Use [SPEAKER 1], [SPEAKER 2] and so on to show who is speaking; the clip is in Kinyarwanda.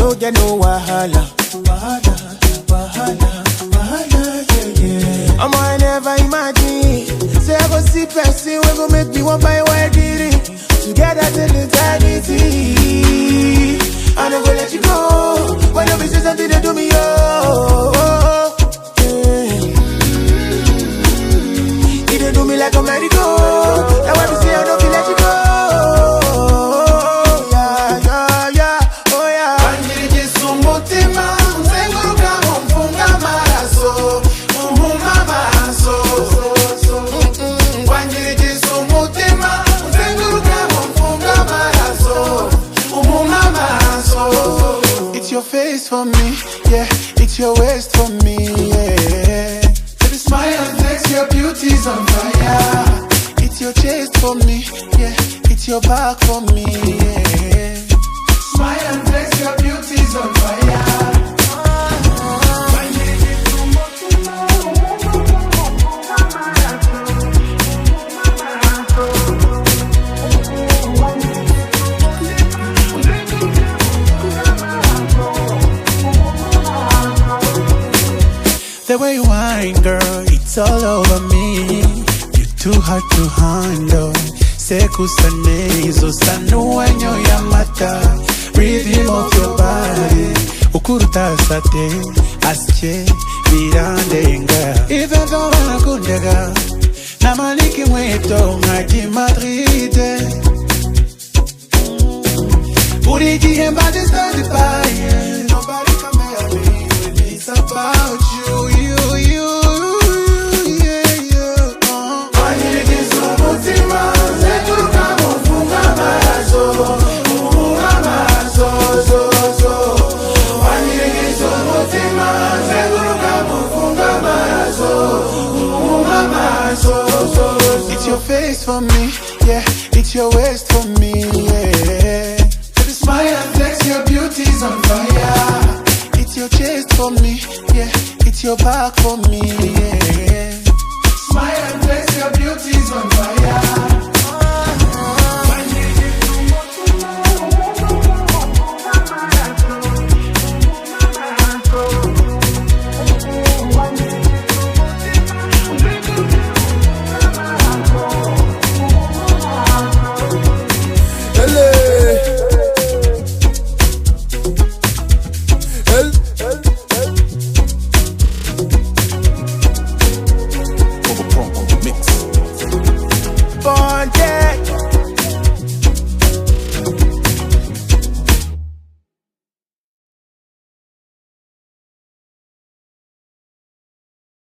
[SPEAKER 1] no get no wahala. Wahala, wahala, wahala, yeah, yeah. I never imagine. Say I go see person, we go make me one by wedding. Together till eternity. I don't go let you go. When you say something, they do me, oh, oh, yeah. You don't do me like a merry-go. Now when you say I don't feel let you go. Face for me, yeah, it's your waist for me, yeah. Baby, smile and flex, your beauty's on fire. It's your chest for me, yeah, it's your back for me, yeah. Smile and flex, your beauty's on fire. The way you whine, girl, it's all over me. You're too hard to handle. Sekusane, Zosanu when you're Yamata. Rhythm of your body. Ukuruta sate, asche, virandenga. Even though I'm a kundega, namaliki mweto, ngaji Madrid. Uriji hemba just started by. Nobody compare me when it's about you. It's your face for me, yeah, it's your waist for me, yeah. Baby, smile and flex, your beauty's on fire. It's your chest for me, yeah, it's your back for me.